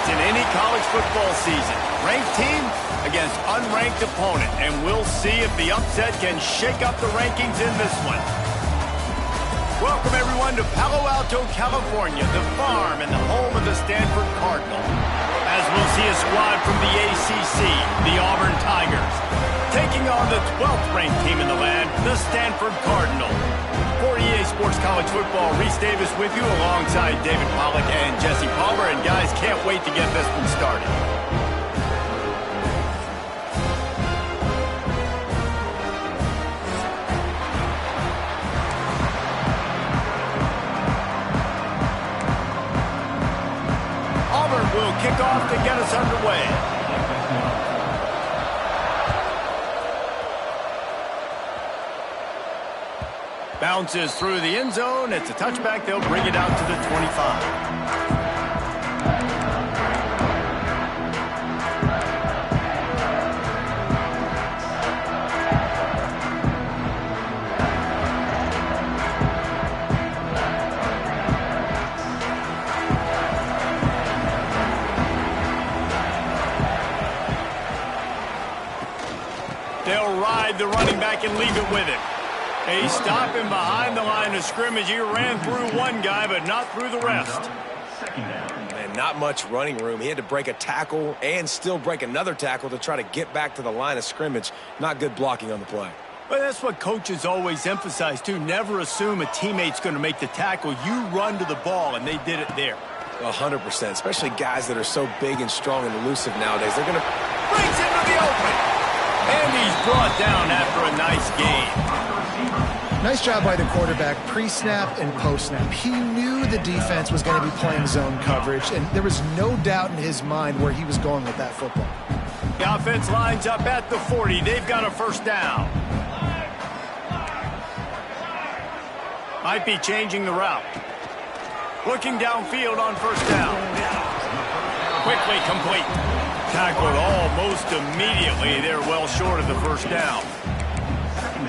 fights in any college football season. Ranked team against unranked opponent, and we'll see if the upset can shake up the rankings in this one. Welcome, everyone, to Palo Alto, California, the farm and the home of the Stanford Cardinal. As we'll see a squad from the ACC, the Auburn Tigers, taking on the 12th ranked team in the land, the Stanford Cardinal. For EA Sports College Football, Reese Davis with you alongside David Pollack and Jesse Palmer. And guys, can't wait to get this one started. Auburn will kick off to get us underway. Bounces through the end zone. It's a touchback. They'll bring it out to the 25. They'll ride the running back and leave it with him. He's stopping behind the line of scrimmage. He ran through one guy, but not through the rest. And not much running room. He had to break a tackle and still break another tackle to try to get back to the line of scrimmage. Not good blocking on the play. But that's what coaches always emphasize, too. Never assume a teammate's going to make the tackle. You run to the ball, and they did it there. 100%, especially guys that are so big and strong and elusive nowadays. They're going to... Brings into the open. And he's brought down after a nice gain. Nice job by the quarterback, pre-snap and post-snap. He knew the defense was going to be playing zone coverage, and there was no doubt in his mind where he was going with that football. The offense lines up at the 40. They've got a first down. Might be changing the route. Looking downfield on first down. Quickly complete. Tackled almost immediately. They're well short of the first down.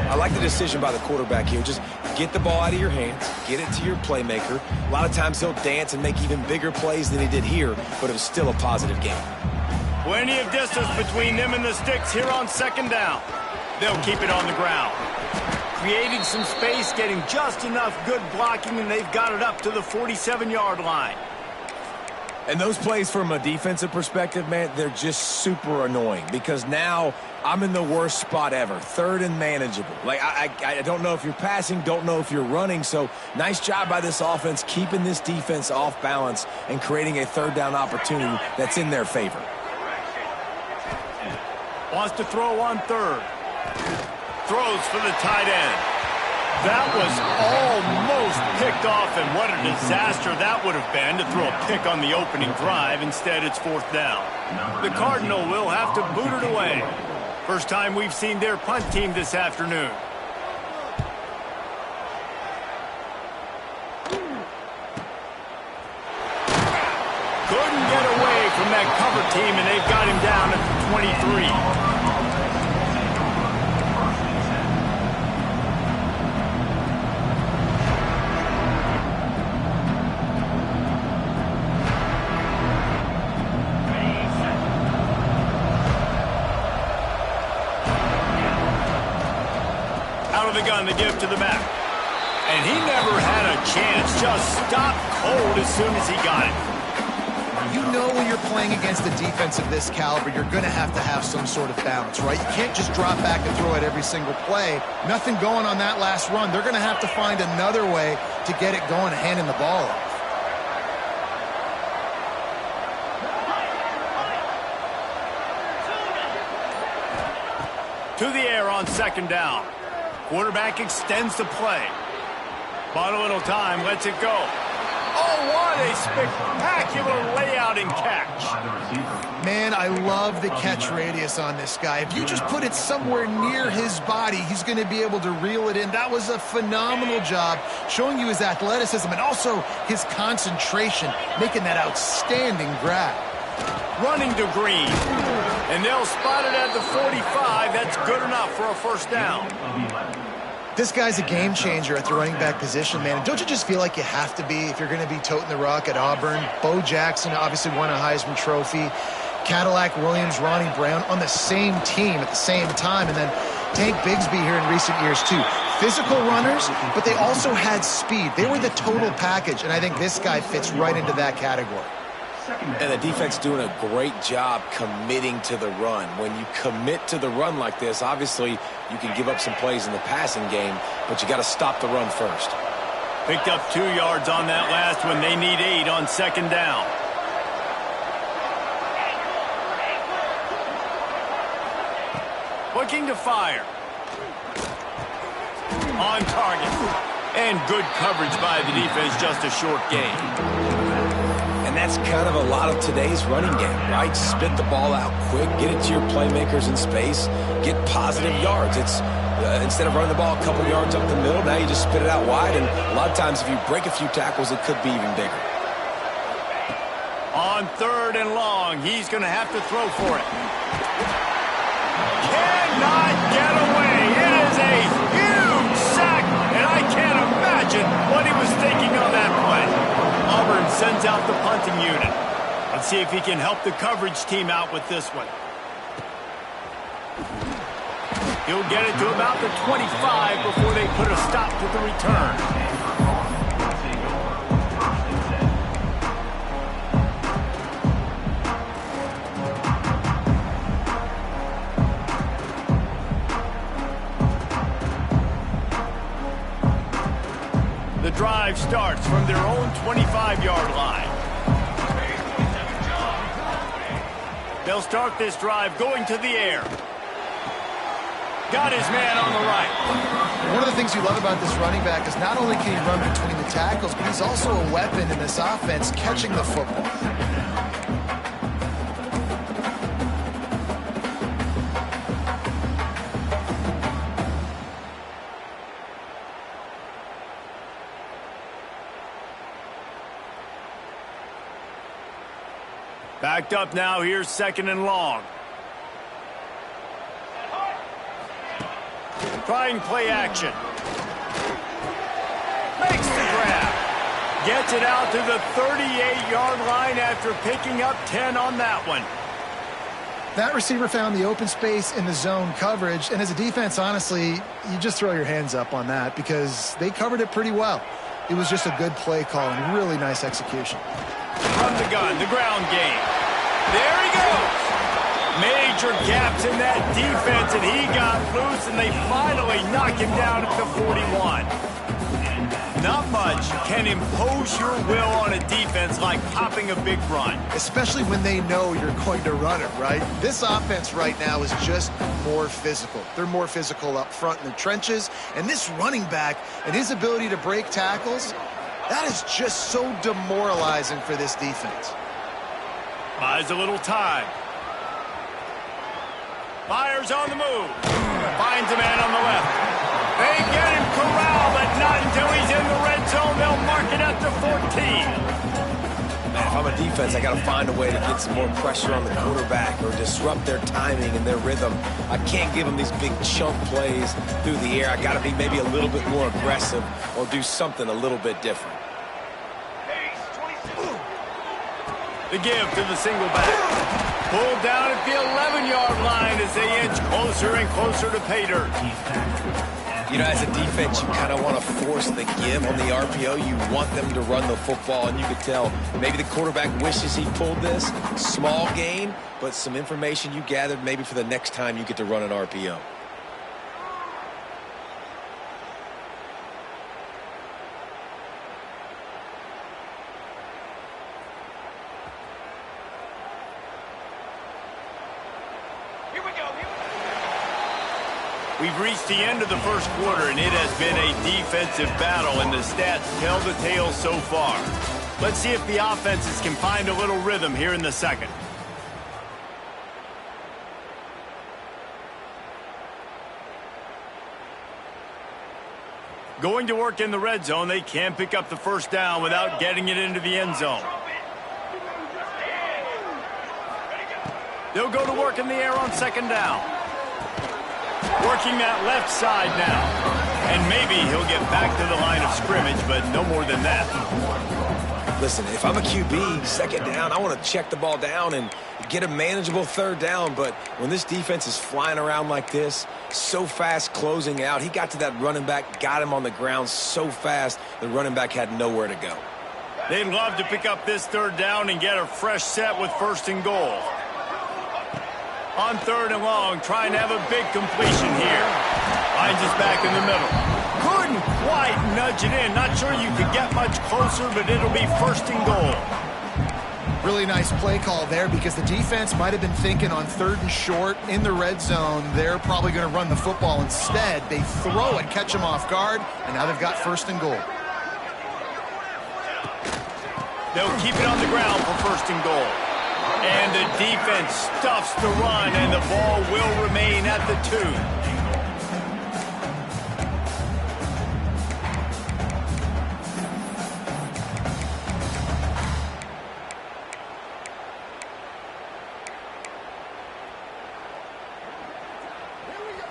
I like the decision by the quarterback here. Just get the ball out of your hands, get it to your playmaker. A lot of times he'll dance and make even bigger plays than he did here, but it was still a positive game. Plenty of distance between them and the sticks here on second down. They'll keep it on the ground. Creating some space, getting just enough good blocking, and they've got it up to the 47-yard line. And those plays from a defensive perspective, man, they're just super annoying because now I'm in the worst spot ever, third and manageable. Like, I don't know if you're passing, don't know if you're running, so nice job by this offense keeping this defense off balance and creating a third down opportunity that's in their favor. Wants to throw on third. Throws for the tight end. That was almost picked off, and what a disaster that would have been to throw a pick on the opening drive. Instead, it's fourth down. The Cardinal will have to boot it away. First time we've seen their punt team this afternoon. Couldn't get away from that cover team, and they've got him down at the 23. The gun to give to the back. And he never had a chance. Just stopped cold as soon as he got it. You know when you're playing against a defense of this caliber, you're going to have some sort of balance, right? You can't just drop back and throw it every single play. Nothing going on that last run. They're going to have to find another way to get it going and handing the ball off. To the air on second down. Quarterback extends the play. Bought a little time, lets it go. Oh, what a spectacular layout and catch. Man, I love the catch radius on this guy. If you just put it somewhere near his body, he's going to be able to reel it in. That was a phenomenal job, showing you his athleticism and also his concentration, making that outstanding grab. Running to Green. And they'll spot it at the 45. That's good enough for a first down. This guy's a game changer at the running back position, man. And don't you just feel like you have to be if you're going to be toting the rock at Auburn? Bo Jackson obviously won a Heisman Trophy. Cadillac Williams, Ronnie Brown on the same team at the same time. And then Tank Bigsby here in recent years, too. Physical runners, but they also had speed. They were the total package, and I think this guy fits right into that category. And the defense doing a great job committing to the run. When you commit to the run like this, obviously you can give up some plays in the passing game, but you got to stop the run first. Picked up 2 yards on that last one. They need 8 on second down. Looking to fire. On target. And good coverage by the defense, just a short gain. And that's kind of a lot of today's running game, right? Spit the ball out quick, get it to your playmakers in space, get positive yards. It's instead of running the ball a couple yards up the middle, now you just spit it out wide, and a lot of times if you break a few tackles, it could be even bigger. On 3rd and long, he's going to have to throw for it. Cannot get away. It is a huge sack, and I can't imagine what he was thinking on that play. Auburn sends out the punting unit. Let's see if he can help the coverage team out with this one. He'll get it to about the 25 before they put a stop to the return. The drive starts from their own 25-yard line. They'll start this drive going to the air. Got his man on the right. One of the things you love about this running back is not only can he run between the tackles, but he's also a weapon in this offense catching the football. Backed up now, here's 2nd and long. Trying play action. Makes the grab. Gets it out to the 38-yard line after picking up 10 on that one. That receiver found the open space in the zone coverage, and as a defense, honestly, you just throw your hands up on that because they covered it pretty well. It was just a good play call and really nice execution. From the gun, the ground game. There he goes. Major gaps in that defense, and he got loose, and they finally knock him down at the 41. Not much can impose your will on a defense like popping a big run. Especially when they know you're going to run it, right? This offense right now is just more physical. They're more physical up front in the trenches, and this running back and his ability to break tackles, that is just so demoralizing for this defense. Buys a little time. Fires on the move. Finds a man on the left. They get him corralled, but not until he's in the red zone. They'll mark it at the 14. Man, if I'm a defense, I got to find a way to get some more pressure on the quarterback or disrupt their timing and their rhythm. I can't give them these big chunk plays through the air. I got to be maybe a little bit more aggressive or do something a little bit different. The give to the single back. Pulled down at the 11-yard line as they inch closer and closer to pay dirt. You know, as a defense, you kind of want to force the give on the RPO. You want them to run the football, and you could tell maybe the quarterback wishes he pulled this. Small gain, but some information you gathered maybe for the next time you get to run an RPO. We've reached the end of the first quarter, and it has been a defensive battle, and the stats tell the tale so far. Let's see if the offenses can find a little rhythm here in the second. Going to work in the red zone, they can pick up the first down without getting it into the end zone. They'll go to work in the air on second down. Working that left side now. And maybe he'll get back to the line of scrimmage, but no more than that. Listen, if I'm a QB, second down, I want to check the ball down and get a manageable third down. But when this defense is flying around like this, so fast closing out, he got to that running back, got him on the ground so fast, the running back had nowhere to go. They'd love to pick up this third down and get a fresh set with 1st and goal. On 3rd and long, trying to have a big completion here. Finds us back in the middle. Couldn't quite nudge it in. Not sure you could get much closer, but it'll be 1st and goal. Really nice play call there because the defense might have been thinking on 3rd and short in the red zone. They're probably going to run the football instead. They throw it, catch them off guard, and now they've got 1st and goal. They'll keep it on the ground for 1st and goal. And the defense stuffs the run, and the ball will remain at the 2.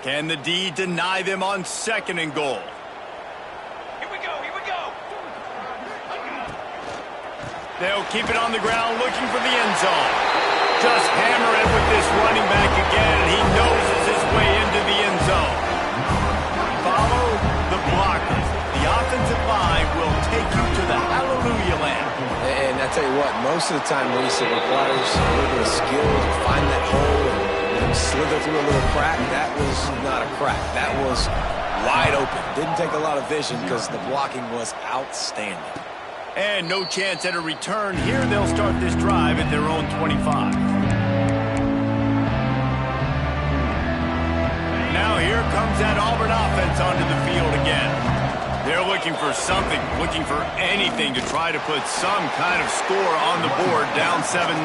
Can the D deny them on 2nd and goal? Here we go. They'll keep it on the ground looking for the end zone. Just hammer it with this running back again, and he noses his way into the end zone. Follow the blockers. The offensive line will take you to the hallelujah land. And I tell you what, most of the time, Reese, it requires a little bit of skill to find that hole and slither through a little crack. That was not a crack. That was wide open. Didn't take a lot of vision because the blocking was outstanding. And no chance at a return. Here they'll start this drive at their own 25. Now here comes that Auburn offense onto the field again. They're looking for something, looking for anything to try to put some kind of score on the board, down 7-0.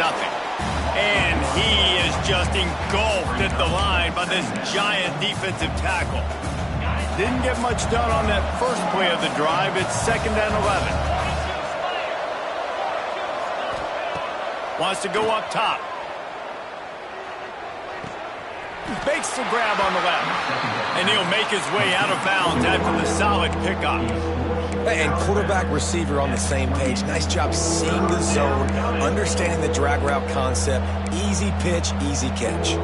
And he is just engulfed at the line by this giant defensive tackle. Didn't get much done on that first play of the drive. It's 2nd and 11. Wants to go up top. Makes the grab on the left. And he'll make his way out of bounds after the solid pickup. And quarterback, receiver on the same page. Nice job seeing the zone, understanding the drag route concept. Easy pitch, easy catch.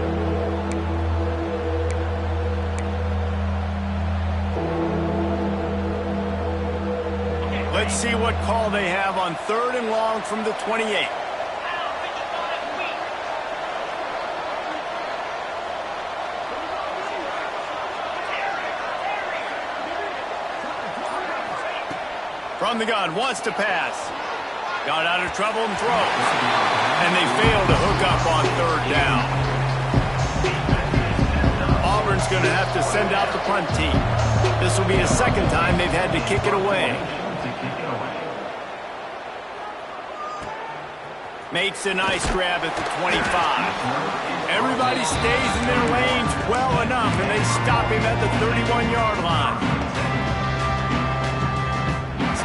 Let's see what call they have on 3rd and long from the 28. From the gun, wants to pass. Got out of trouble and throws. And they fail to hook up on 3rd down. Auburn's going to have to send out the punt team. This will be the 2nd time they've had to kick it away. Makes a nice grab at the 25. Everybody stays in their lanes well enough, and they stop him at the 31-yard line.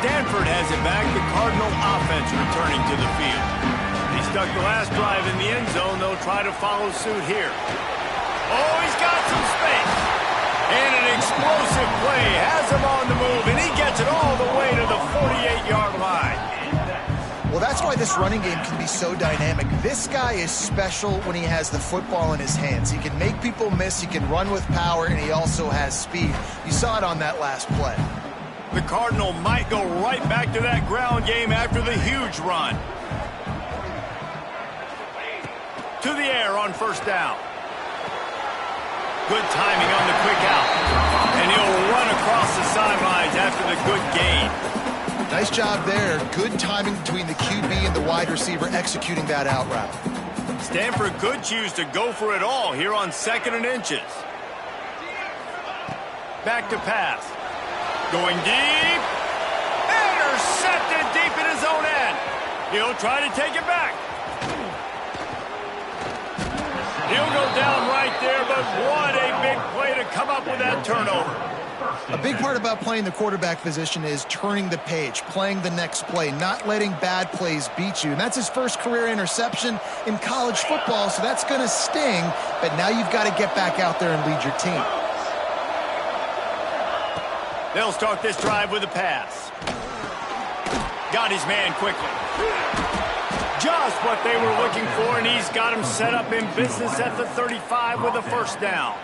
Stanford has it back, the Cardinal offense returning to the field. They stuck the last drive in the end zone. They'll try to follow suit here. Oh, he's got some space. And an explosive play has him on the move, and he gets it all the way to the 48-yard line. Well, that's why this running game can be so dynamic. This guy is special when he has the football in his hands. He can make people miss, he can run with power, and he also has speed. You saw it on that last play. The Cardinal might go right back to that ground game after the huge run. To the air on 1st down. Good timing on the quick out. And he'll run across the sidelines after the good gain. Nice job there. Good timing between the QB and the wide receiver executing that out route. Stanford could choose to go for it all here on 2nd and inches. Back to pass. Going deep. Intercepted deep in his own end. He'll try to take it back. He'll go down right there, but what a big play to come up with that turnover. A big part about playing the quarterback position is turning the page, playing the next play, not letting bad plays beat you. And that's his first career interception in college football, so that's going to sting. But now you've got to get back out there and lead your team. They'll start this drive with a pass. Got his man quickly. Just what they were looking for, and he's got him set up in business at the 35 with a first down.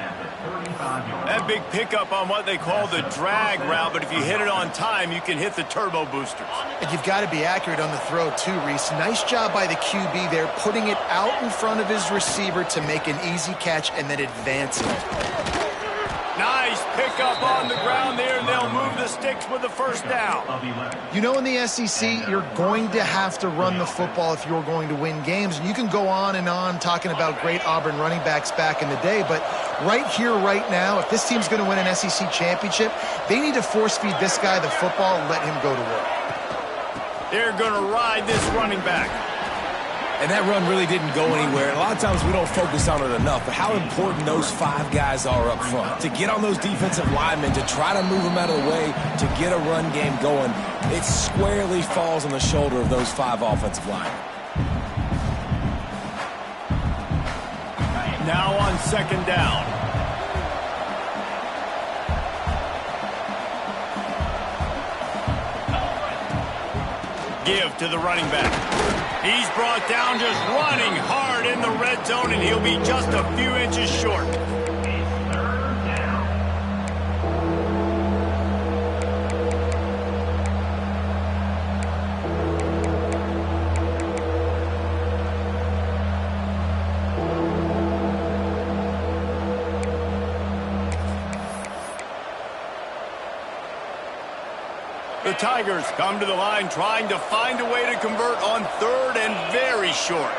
That big pickup on what they call the drag route, but if you hit it on time, you can hit the turbo boosters. And you've got to be accurate on the throw too, Reese. Nice job by the QB there, putting it out in front of his receiver to make an easy catch and then advance it. Nice pickup on the ground there, and they'll move the sticks with the first down. You know, in the SEC, you're going to have to run the football if you're going to win games. And you can go on and on talking about great Auburn running backs back in the day, but right here, right now, if this team's going to win an SEC championship, they need to force-feed this guy the football and let him go to work. They're going to ride this running back. And that run really didn't go anywhere. And a lot of times we don't focus on it enough, but how important those 5 guys are up front. To get on those defensive linemen, to try to move them out of the way, to get a run game going, it squarely falls on the shoulder of those 5 offensive linemen. Now on second down. Give to the running back. He's brought down just running hard in the red zone, and he'll be just a few inches short. The Tigers come to the line trying to find a way to convert on third and very short.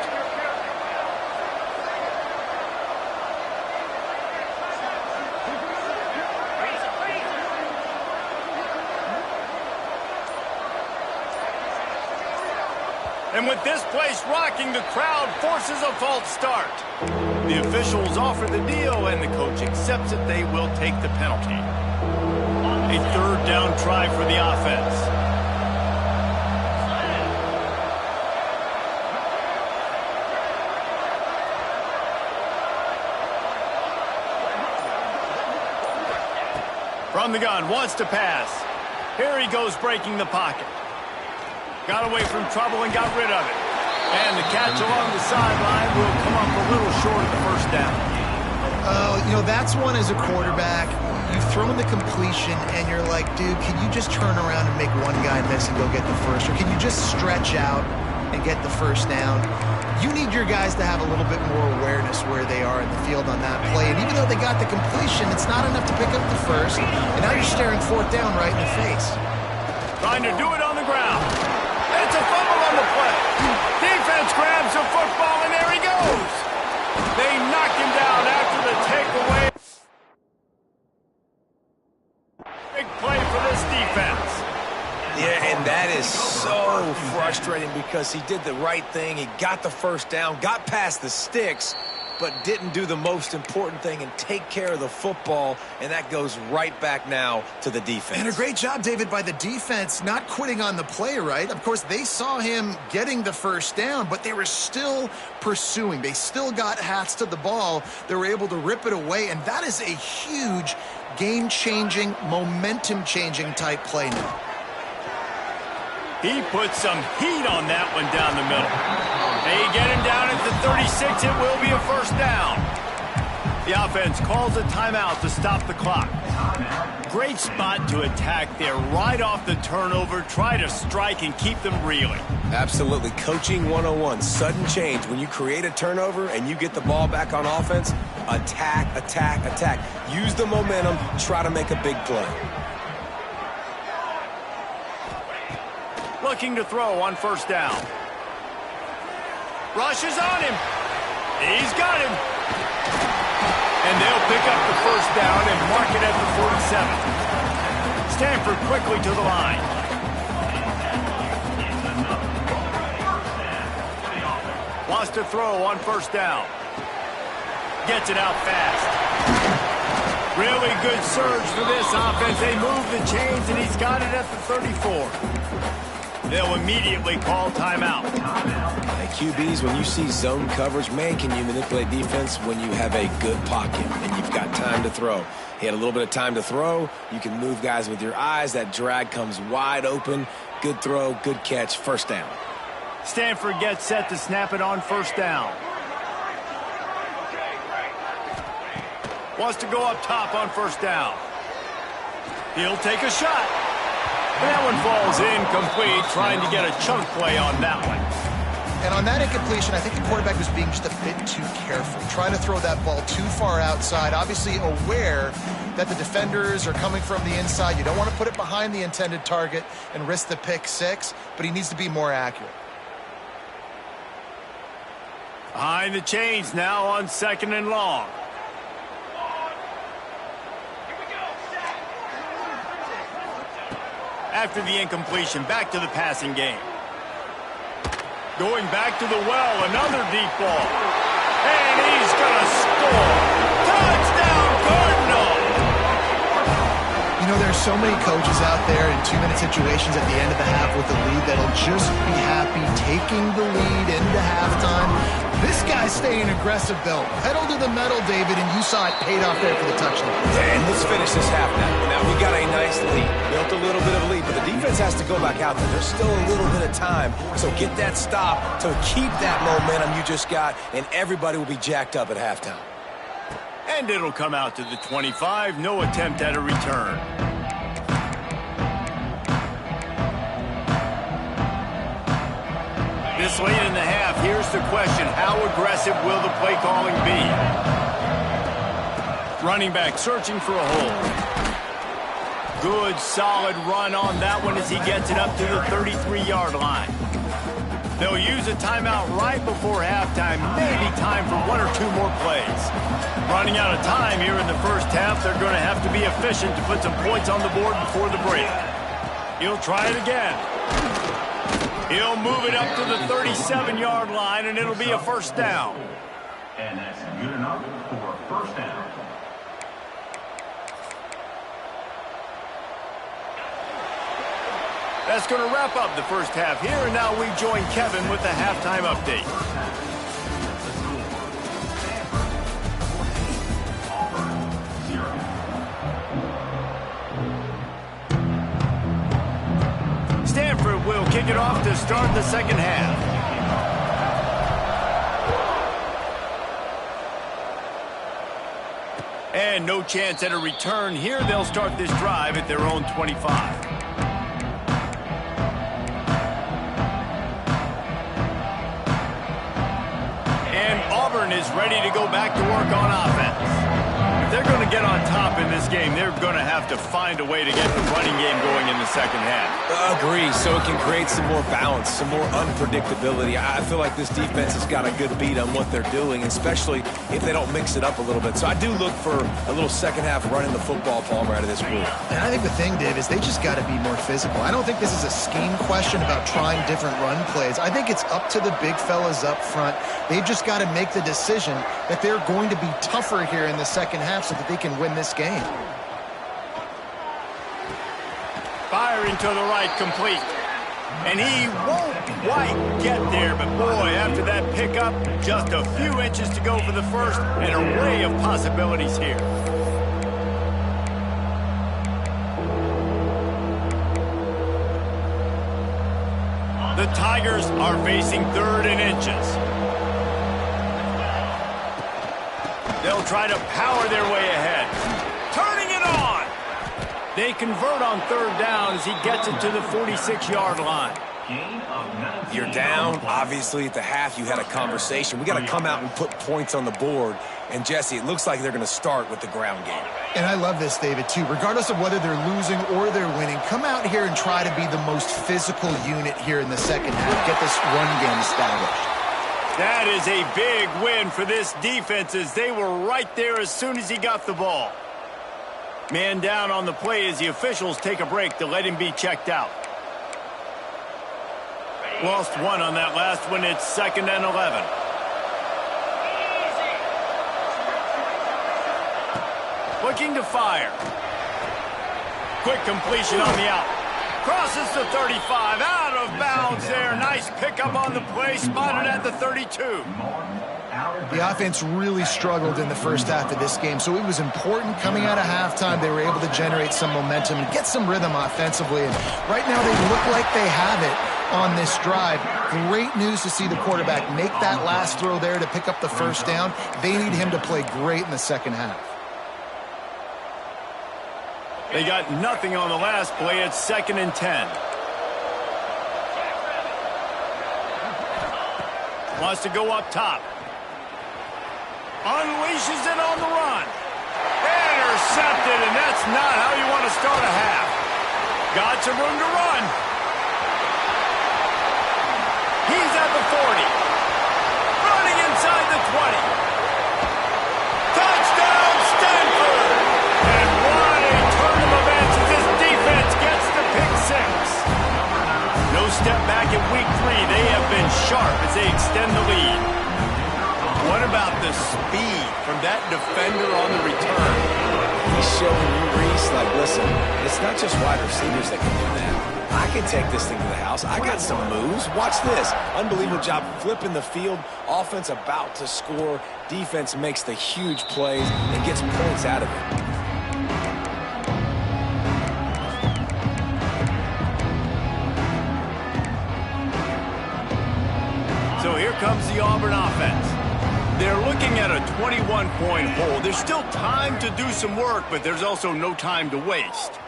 And with this place rocking, the crowd forces a false start. The officials offer the deal, and the coach accepts it. They will take the penalty. A third down try for the offense. From the gun, wants to pass. Here he goes, breaking the pocket. Got away from trouble and got rid of it. And the catch along the sideline will come up a little short of the first down. You know, that's one as a quarterback. You've thrown the completion, and you're like, dude, can you just turn around and make one guy miss and go get the first? Or can you just stretch out and get the first down? You need your guys to have a little bit more awareness where they are in the field on that play. And even though they got the completion, it's not enough to pick up the first. And now you're staring fourth down right in the face. Trying to do it on the ground. It's a fumble on the play. Defense grabs the football, and there he goes. They knock him down after the takeaway. Big play for this defense. Yeah, and that is so frustrating because he did the right thing. He got the first down, got past the sticks, but didn't do the most important thing and take care of the football, and that goes right back now to the defense. And a great job, David, by the defense not quitting on the play, right? Of course, they saw him getting the first down, but they were still pursuing. They still got hats to the ball. They were able to rip it away, and that is a huge game-changing, momentum-changing type play now. He put some heat on that one down the middle. They get him down at the 36. It will be a first down. The offense calls a timeout to stop the clock. Great spot to attack there right off the turnover. Try to strike and keep them reeling. Absolutely. Coaching 101. Sudden change. When you create a turnover and you get the ball back on offense, attack, attack, attack. Use the momentum. Try to make a big play. Looking to throw on first down. Rushes on him. He's got him. And they'll pick up the first down and mark it at the 47. Stanford quickly to the line. Wants to throw on first down. Gets it out fast. Really good surge for this offense. They move the chains, and he's got it at the 34. They'll immediately call timeout. Hey, QBs, when you see zone coverage, man, can you manipulate defense when you have a good pocket and you've got time to throw. He had a little bit of time to throw. You can move guys with your eyes. That drag comes wide open. Good throw, good catch, first down. Stanford gets set to snap it on first down. Wants to go up top on first down. He'll take a shot. And that one falls incomplete, trying to get a chunk play on that one. And on that incompletion, I think the quarterback was being just a bit too careful, trying to throw that ball too far outside, obviously aware that the defenders are coming from the inside. You don't want to put it behind the intended target and risk the pick six, but he needs to be more accurate. Behind the chains now on 2nd and long. After the incompletion, back to the passing game. Going back to the well, another deep ball. And he's going to score. Touchdown, Cardinals! You know, there's so many coaches out there in 2-minute situations at the end of the half with the lead that'll just be happy taking the lead into halftime. This guy's staying aggressive, though. Pedal to the metal, David, and you saw it paid off there for the touchdown. And let's finish this half now. Now, we got a nice lead. Built a little bit of a lead, but the defense has to go back out there. There's still a little bit of time. So get that stop to keep that momentum you just got, and everybody will be jacked up at halftime. And it'll come out to the 25. No attempt at a return. This late in the half, here's the question. How aggressive will the play calling be? Running back searching for a hole. Good, solid run on that one as he gets it up to the 33-yard line. They'll use a timeout right before halftime. Maybe time for 1 or 2 more plays. Running out of time here in the first half, they're going to have to be efficient to put some points on the board before the break. He'll try it again. He'll move it up to the 37-yard line, and it'll be a first down. And that's good enough for a first down. That's going to wrap up the first half here, and now we join Kevin with the halftime update. Stanford will kick it off to start the second half. And no chance at a return here. They'll start this drive at their own 25. Auburn is ready to go back to work on offense. If they're going to get on top in this game, they're going to have to find a way to get the running game going in the second half. Agree, so it can create some more balance, some more unpredictability. I feel like this defense has got a good beat on what they're doing, especially if they don't mix it up a little bit. So I do look for a little second half running the football, Palmer, out of this group. And I think the thing, Dave, is they just got to be more physical. I don't think this is a scheme question about trying different run plays. I think it's up to the big fellas up front. They've just got to make the decision that they're going to be tougher here in the second half so that they can win this game. Firing to the right, complete. And he won't quite get there, but boy, after that pickup, just a few inches to go for the first, an array of possibilities here. The Tigers are facing 3rd and inches. They'll try to power their way ahead. Turning it on! They convert on 3rd down as he gets it to the 46-yard line. You're down. Obviously, at the half, you had a conversation. We got to come out and put points on the board. And, Jesse, it looks like they're going to start with the ground game. And I love this, David, too. Regardless of whether they're losing or they're winning, come out here and try to be the most physical unit here in the second half. Get this run game established. That is a big win for this defense as they were right there as soon as he got the ball. Man down on the play as the officials take a break to let him be checked out. Lost one on that last one. It's 2nd and 11. Looking to fire. Quick completion on the out. Crosses the 35. Out of bounds there. Nice pickup on the play. Spotted at the 32. The offense really struggled in the first half of this game, so it was important coming out of halftime. They were able to generate some momentum and get some rhythm offensively. And right now they look like they have it on this drive. Great news to see the quarterback make that last throw there to pick up the first down. They need him to play great in the second half. They got nothing on the last play. It's 2nd and 10. Wants to go up top. Unleashes it on the run. Intercepted, and that's not how you want to start a half. Got some room to run. He's at the 40. Running inside the 20. Touchdown, Stanford! And what a turn of events as this defense gets the pick 6. No step back in week 3. They have been sharp as they extend the lead. What about the speed from that defender on the return? He's showing you, Reese, like, listen, it's not just wide receivers that can do that. I can take this thing to the house. I got some moves. Watch this. Unbelievable job flipping the field. Offense about to score. Defense makes the huge plays and gets points out of it. So here comes the Auburn offense. They're looking at a 21-point hole. There's still time to do some work, but there's also no time to waste.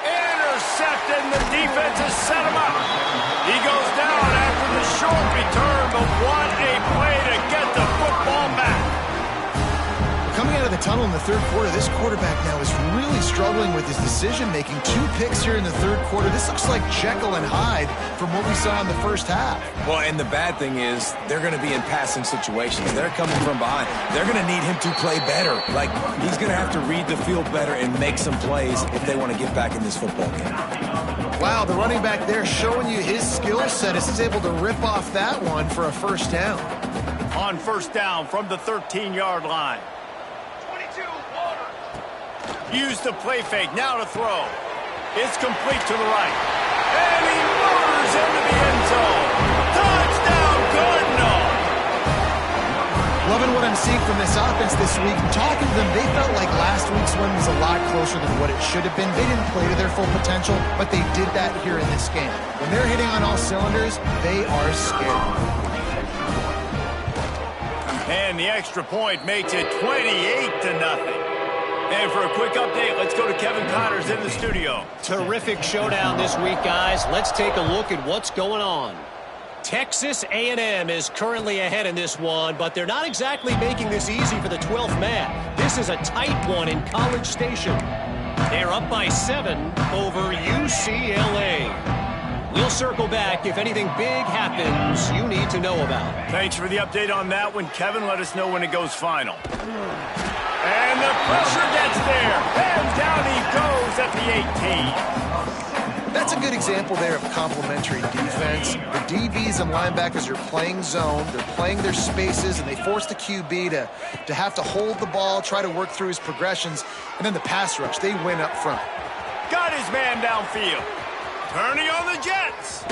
Intercepted, and the defense has set him up. He goes down after the short return, but what a play to get the football back. Coming out of the tunnel in the third quarter, this quarterback now is really struggling with his decision-making. 2 picks here in the third quarter. This looks like Jekyll and Hyde from what we saw in the first half. Well, and the bad thing is they're going to be in passing situations. They're coming from behind. They're going to need him to play better. Like, he's going to have to read the field better and make some plays if they want to get back in this football game. Wow, the running back there showing you his skill set as he's able to rip off that one for a first down. On first down from the 13-yard line. Use the play fake, now to throw. It's complete to the right. And he motors into the end zone. Touchdown, Cardinal! Loving what I'm seeing from this offense this week. Talking to them, they felt like last week's one was a lot closer than what it should have been. They didn't play to their full potential, but they did that here in this game. When they're hitting on all cylinders, they are scared. And the extra point makes it 28-0. And for a quick update, let's go to Kevin Connors in the studio. Terrific showdown this week, guys. Let's take a look at what's going on. Texas A&M is currently ahead in this one, but they're not exactly making this easy for the 12th man. This is a tight one in College Station. They're up by 7 over UCLA. We'll circle back if anything big happens you need to know about. Thanks for the update on that one, Kevin. Let us know when it goes final. And the pressure gets there. And down he goes at the 18. That's a good example there of complementary defense. The DBs and linebackers are playing zone. They're playing their spaces, and they force the QB to have to hold the ball, try to work through his progressions. And then the pass rush, they win up front. Got his man downfield. Turning on the Jets.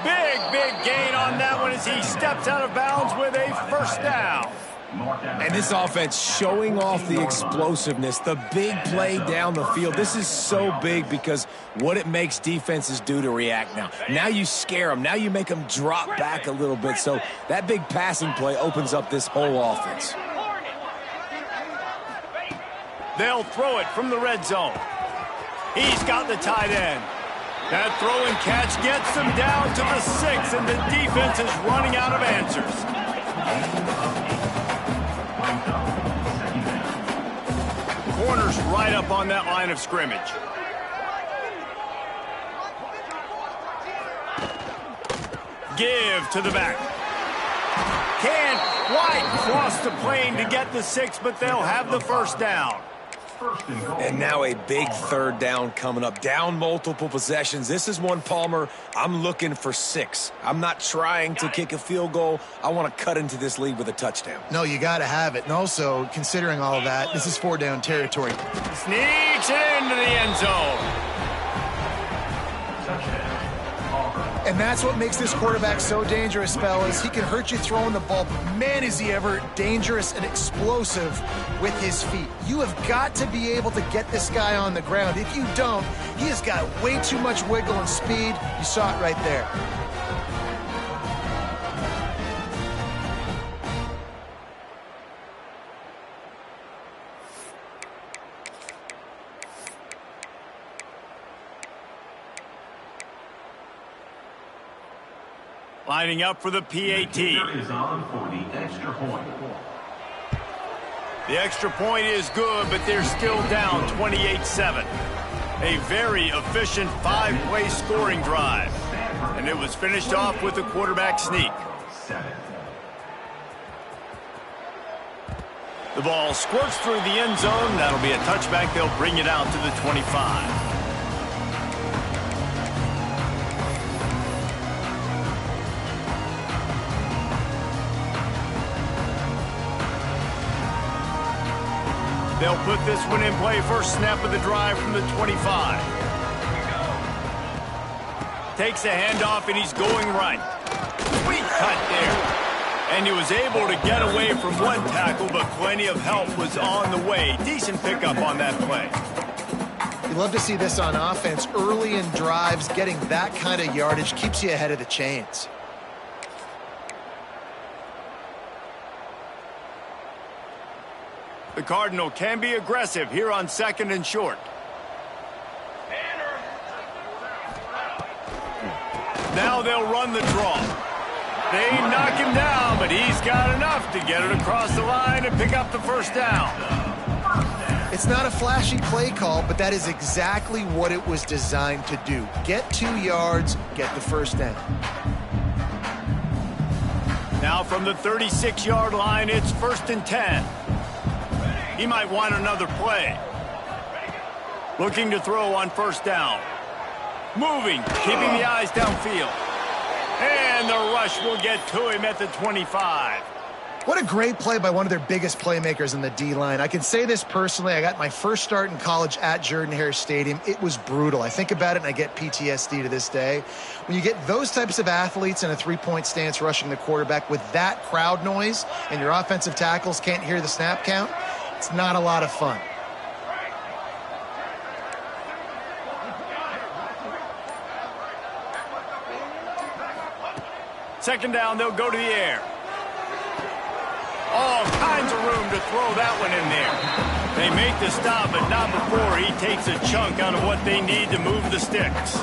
Big gain on that one as he steps out of bounds with a first down. And this offense showing off the explosiveness, the big play down the field. This is so big because what it makes defenses do to react now. Now you scare them. Now you make them drop back a little bit. So that big passing play opens up this whole offense. They'll throw it from the red zone. He's got the tight end. That throw and catch gets them down to the 6, and the defense is running out of answers. Corner's right up on that line of scrimmage. Give to the back. Can't quite cross the plane to get the 6, but they'll have the first down. And now a big third down coming up. Down multiple possessions. This is one, Palmer, I'm looking for 6. I'm not trying to kick a field goal. I want to cut into this lead with a touchdown. No, you got to have it. And also, considering all of that, this is 4-down territory. Sneaks it into the end zone. Touchdown, Auburn. And that's what makes this quarterback so dangerous, fellas. He can hurt you throwing the ball, but man, is he ever dangerous and explosive with his feet. You have got to be able to get this guy on the ground. If you don't, he has got way too much wiggle and speed. You saw it right there. Lining up for the PAT. The is on for the extra point. The extra point is good, but they're still down 28-7. A very efficient 5-play scoring drive. And it was finished off with a quarterback sneak. The ball squirts through the end zone. That'll be a touchback. They'll bring it out to the 25. They'll put this one in play. First snap of the drive from the 25. Takes a handoff, and he's going right. Sweet cut there. And he was able to get away from one tackle, but plenty of help was on the way. Decent pickup on that play. You love to see this on offense. Early in drives, getting that kind of yardage keeps you ahead of the chains. The Cardinal can be aggressive here on 2nd and short. Now they'll run the draw. They knock him down, but he's got enough to get it across the line and pick up the first down. It's not a flashy play call, but that is exactly what it was designed to do. Get 2 yards, get the first down. Now from the 36-yard line, it's 1st and 10. He might want another play. Looking to throw on first down. Moving, keeping the eyes downfield. And the rush will get to him at the 25. What a great play by one of their biggest playmakers in the D-line. I can say this personally. I got my first start in college at Jordan-Hare Stadium. It was brutal. I think about it and I get PTSD to this day. When you get those types of athletes in a three-point stance rushing the quarterback with that crowd noise and your offensive tackles can't hear the snap count, it's not a lot of fun. Second down, they'll go to the air. All kinds of room to throw that one in there. They make the stop, but not before he takes a chunk out of what they need to move the sticks.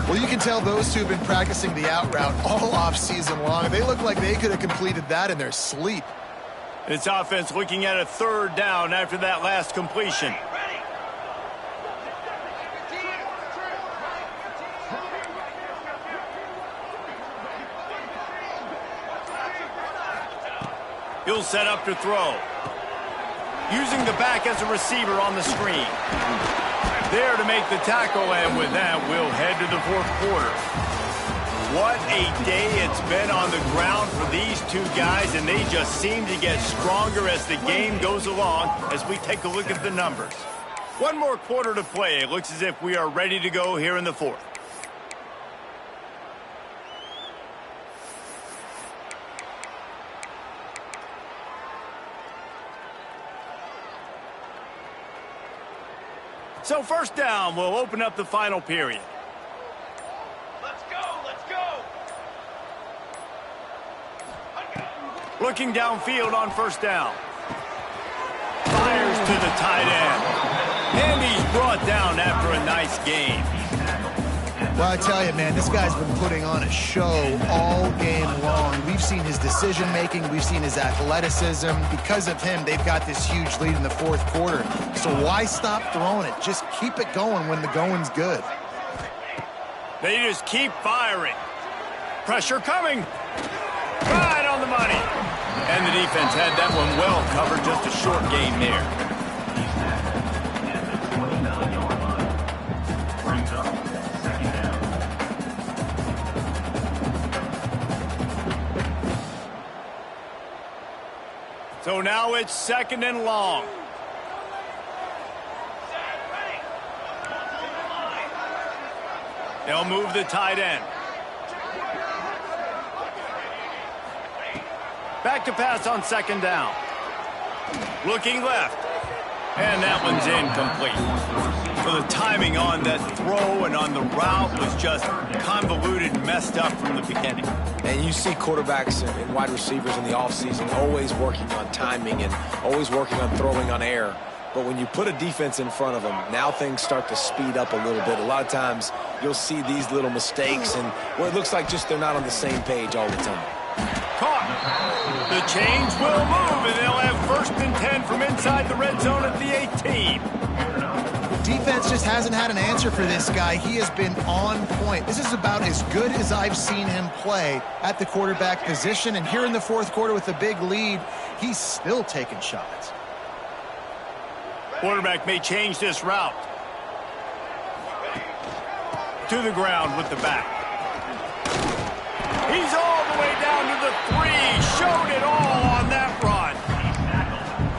Well, you can tell those two have been practicing the out route all off season long. They look like they could have completed that in their sleep. This offense looking at a third down after that last completion. He'll set up to throw. Using the back as a receiver on the screen. There to make the tackle, and with that, we'll head to the fourth quarter. What a day it's been on the ground for these two guys, and they just seem to get stronger as the game goes along as we take a look at the numbers. One more quarter to play. It looks as if we are ready to go here in the fourth. So first down, we'll open up the final period. Let's go, let's go. Looking downfield on first down. Fires to the tight end. And he's brought down after a nice game. Well, I tell you, man, this guy's been putting on a show all game long. We've seen his decision-making. We've seen his athleticism. Because of him, they've got this huge lead in the fourth quarter. So why stop throwing it? Just keep it going when the going's good. They just keep firing. Pressure coming. Right on the money. And the defense had that one well covered. Just a short game there. So now it's second and long. They'll move the tight end. Back to pass on second down. Looking left. And that one's incomplete. So the timing on that throw and on the route was just convoluted, messed up from the beginning. And you see quarterbacks and wide receivers in the offseason always working on timing and always working on throwing on air. But when you put a defense in front of them, now things start to speed up a little bit. A lot of times you'll see these little mistakes and where it looks like just they're not on the same page all the time. Caught. The chains will move, and they'll have 1st and 10 from inside the red zone at the 18. Defense just hasn't had an answer for this guy. He has been on point. This is about as good as I've seen him play at the quarterback position. And here in the fourth quarter with a big lead, he's still taking shots. Quarterback may change this route. To the ground with the back. He's all the way down to the 3. Showed it all on that run.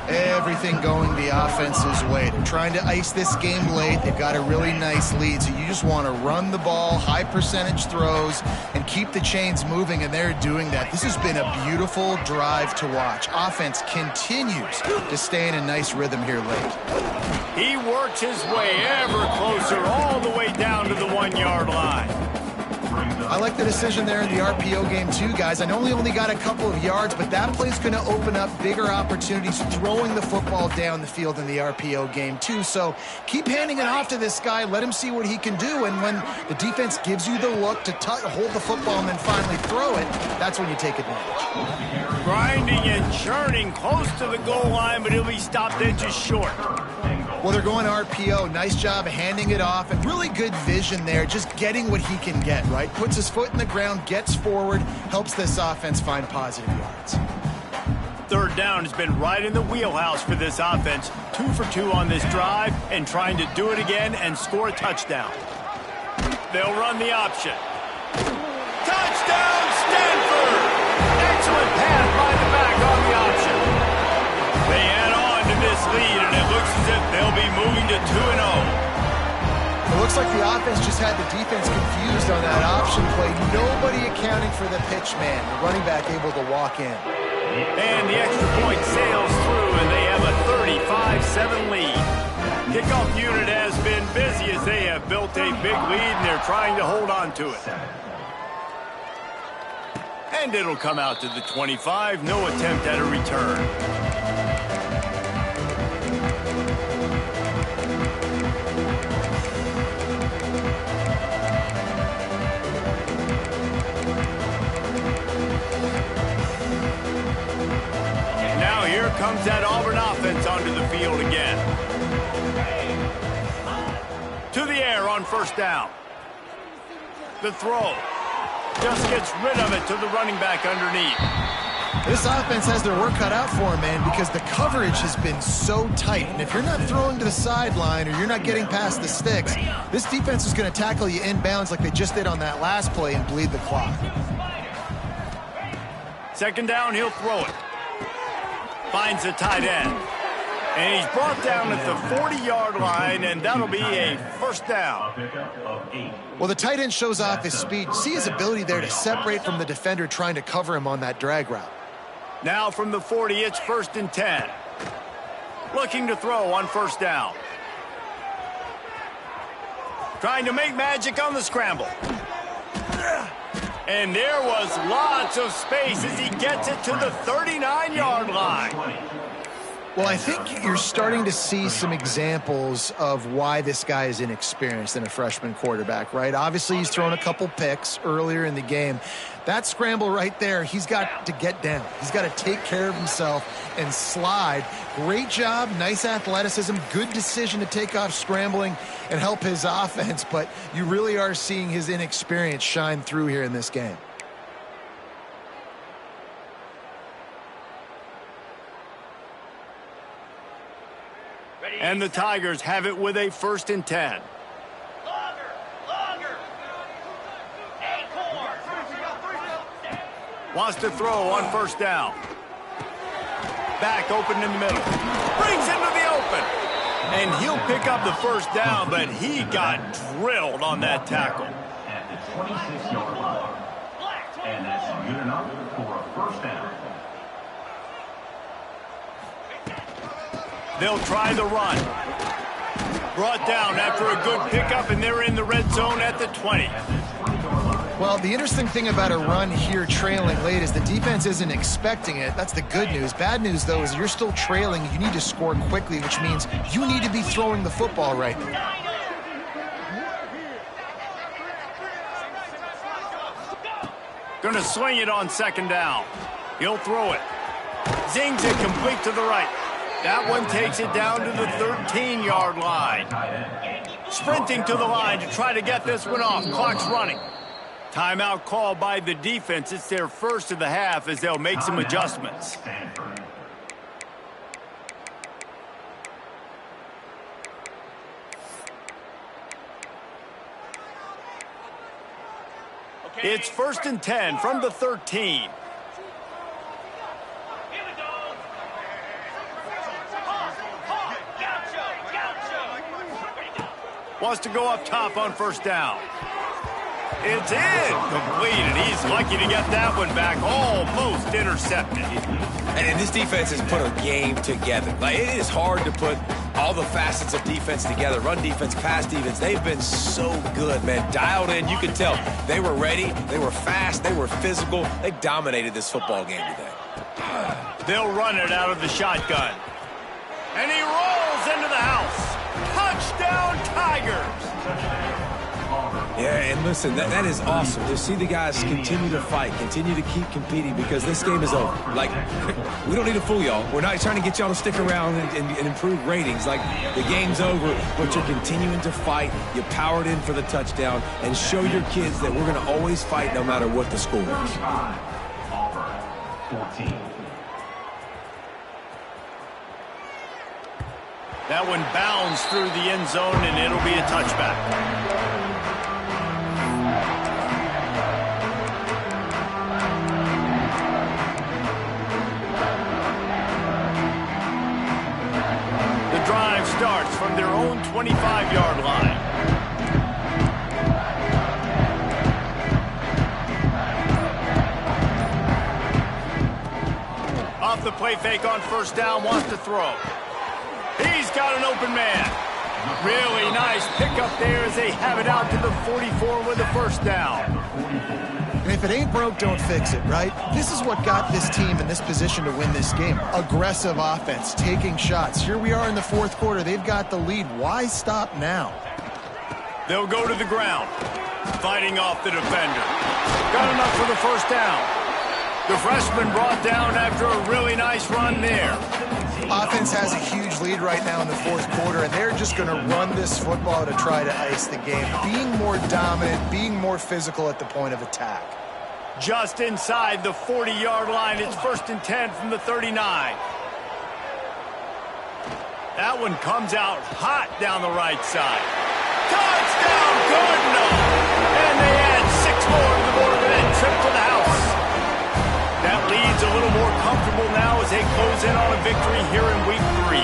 Everything going the offense's way. They're trying to ice this game late. They've got a really nice lead, so you just want to run the ball, high percentage throws, and keep the chains moving, and they're doing that. This has been a beautiful drive to watch. Offense continues to stay in a nice rhythm here late. He works his way ever closer all the way down to the 1-yard line. I like the decision there in the RPO game too, guys. I know he only got a couple of yards, but that play's going to open up bigger opportunities throwing the football down the field in the RPO game too. So keep handing it off to this guy. Let him see what he can do. And when the defense gives you the look to hold the football and then finally throw it, that's when you take advantage. Grinding and churning close to the goal line, but he'll be stopped inches short. Well, they're going RPO. Nice job handing it off, and really good vision there, just getting what he can get, right? Puts his foot in the ground, gets forward, helps this offense find positive yards. 3rd down has been right in the wheelhouse for this offense. 2 for 2 on this drive and trying to do it again and score a touchdown. They'll run the option. Touchdown, Stanford! Excellent pass by the back on the option. They add on to this lead, and it looks as if they'll be moving to 2-0. It looks like the offense just had the defense confused on that option play. Nobody accounting for the pitch man. The running back able to walk in. And the extra point sails through, and they have a 35-7 lead. Kickoff unit has been busy as they have built a big lead, and they're trying to hold on to it. And it'll come out to the 25. No attempt at a return. Now here comes that Auburn offense onto the field again. To the air on 1st down. The throw. Just gets rid of it to the running back underneath. This offense has their work cut out for them, man, because the coverage has been so tight. And if you're not throwing to the sideline or you're not getting past the sticks, this defense is going to tackle you inbounds like they just did on that last play and bleed the clock. 2nd down, he'll throw it. Finds the tight end. And he's brought down at the 40-yard line, and that'll be a 1st down. Well, the tight end shows off his speed. See his ability there to separate from the defender trying to cover him on that drag route. Now from the 40, it's 1st and 10. Looking to throw on 1st down. Trying to make magic on the scramble. And there was lots of space as he gets it to the 39-yard line. Well, I think you're starting to see some examples of why this guy is inexperienced in a freshman quarterback, right? Obviously, he's thrown a couple picks earlier in the game. That scramble right there, he's got to get down. He's got to take care of himself and slide. Great job, nice athleticism, good decision to take off scrambling and help his offense, but you really are seeing his inexperience shine through here in this game. And the Tigers have it with a 1st and 10. Longer. Wants to throw on 1st down. Back open in the middle. Brings into the open. And he'll pick up the 1st down, but he got drilled on that tackle. At the 26-yard line. And that's good enough for a 1st down. They'll try the run. Brought down after a good pickup, and they're in the red zone at the 20. Well, the interesting thing about a run here trailing late is the defense isn't expecting it. That's the good news. Bad news, though, is you're still trailing. You need to score quickly, which means you need to be throwing the football right now. Going to swing it on second down. He'll throw it. Zings it complete to the right. That one takes it down to the 13-yard line. Sprinting to the line to try to get this one off. Clock's running. Timeout call by the defense. It's their first of the half as they'll make some adjustments. It's 1st and 10 from the 13. Wants to go up top on first down. It's in. Completed. He's lucky to get that one back. Almost intercepted. And this defense has put a game together. Like, it is hard to put all the facets of defense together. Run defense, pass defense. They've been so good, man. Dialed in. You can tell. They were ready. They were fast. They were physical. They dominated this football game today. They'll run it out of the shotgun. And he rolls into the house. Touchdown, Tigers. Yeah, and listen, that is awesome to see the guys continue to fight, continue to keep competing, because this game is over. Like, we don't need to fool y'all. We're not trying to get y'all to stick around and improve ratings. Like, the game's over, but you're continuing to fight. You powered in for the touchdown, and show your kids that we're going to always fight no matter what the score is. That one bounds through the end zone, and it'll be a touchback. The drive starts from their own 25-yard line. Off the play fake on first down, wants to throw. He's got an open man. Really nice pickup there as they have it out to the 44 with a first down. And if it ain't broke, don't fix it, right? This is what got this team in this position to win this game. Aggressive offense, taking shots. Here we are in the fourth quarter. They've got the lead. Why stop now? They'll go to the ground, fighting off the defender. Got enough for the first down. The freshman brought down after a really nice run there. Offense has a huge lead right now in the fourth quarter, and they're just going to run this football to try to ice the game. Being more dominant, being more physical at the point of attack. Just inside the 40-yard line. It's 1st and 10 from the 39. That one comes out hot down the right side. Touchdown, good enough. And they add 6 more to the board with that trip to the house. That lead's a little more comfortable now as they close in on a victory here in week 3.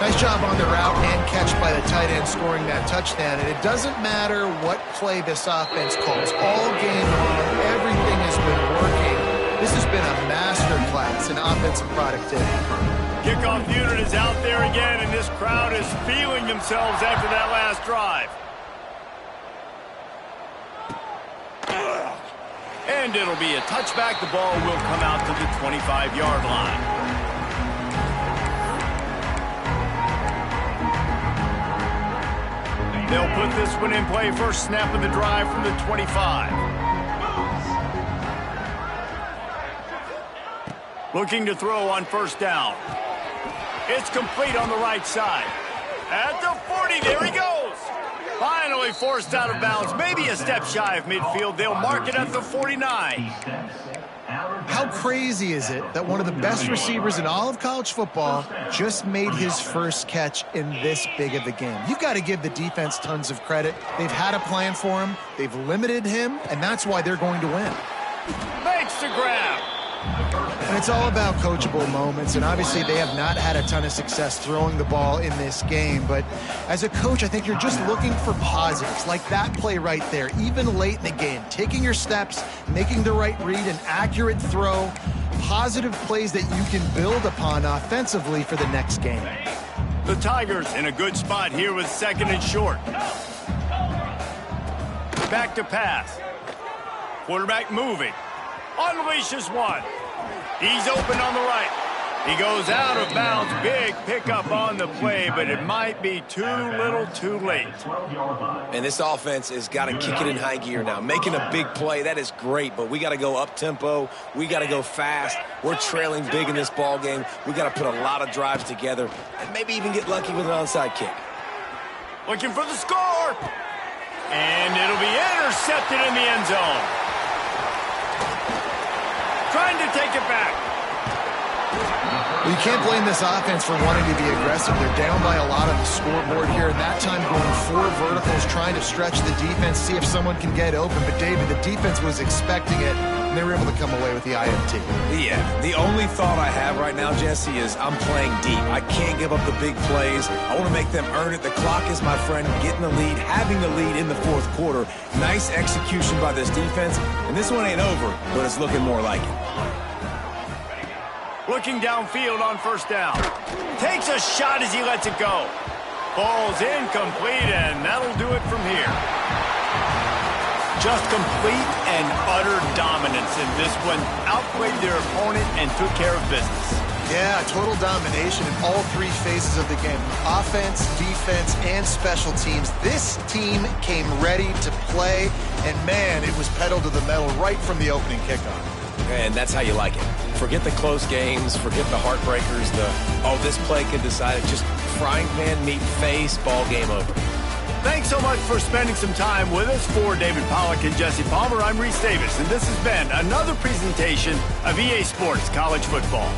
Nice job on the route and catch by the tight end scoring that touchdown. And it doesn't matter what play this offense calls. All game long, everything has been working. This has been a masterclass in offensive productivity. Kickoff unit is out there again, and this crowd is feeling themselves after that last drive. And it'll be a touchback. The ball will come out to the 25-yard line. They'll put this one in play. First snap of the drive from the 25. Looking to throw on first down. It's complete on the right side. At the 40, there he goes. Finally forced out of bounds. Maybe a step shy of midfield. They'll mark it at the 49. How crazy is it that one of the best receivers in all of college football just made his first catch in this big of a game? You've got to give the defense tons of credit. They've had a plan for him. They've limited him, and that's why they're going to win. Makes the grab. And it's all about coachable moments, and obviously they have not had a ton of success throwing the ball in this game, but as a coach, I think you're just looking for positives, like that play right there, even late in the game, taking your steps, making the right read, an accurate throw. positive plays that you can build upon offensively for the next game. The Tigers in a good spot here with 2nd and short. Back to pass. Quarterback moving. Unleashes one. He's open on the right. He goes out of bounds. Big pickup on the play, but it might be too little too late. And this offense has got to kick it in high gear now. Making a big play, that is great, but we got to go up-tempo. We got to go fast. We're trailing big in this ball game. We got to put a lot of drives together and maybe even get lucky with an onside kick. Looking for the score. And it'll be intercepted in the end zone. Trying to take it back. Well, you can't blame this offense for wanting to be aggressive. They're down by a lot on the scoreboard here, and that time going 4 verticals, trying to stretch the defense, see if someone can get open. But, David, the defense was expecting it, and they were able to come away with the INT. Yeah, the only thought I have right now, Jesse, is I'm playing deep. I can't give up the big plays. I want to make them earn it. The clock is my friend. Getting the lead, having the lead in the 4th quarter. Nice execution by this defense, and this one ain't over, but it's looking more like it. Looking downfield on 1st down. Takes a shot as he lets it go. Ball's incomplete, and that'll do it from here. Just complete and utter dominance in this one. Outplayed their opponent and took care of business. Yeah, total domination in all 3 phases of the game. Offense, defense, and special teams. This team came ready to play, and, man, it was pedal to the metal right from the opening kickoff. And that's how you like it. Forget the close games, forget the heartbreakers, this play could decide it. Just frying pan, meat, face, ball game over. Thanks so much for spending some time with us. For David Pollack and Jesse Palmer, I'm Reese Davis, and this has been another presentation of EA Sports College Football.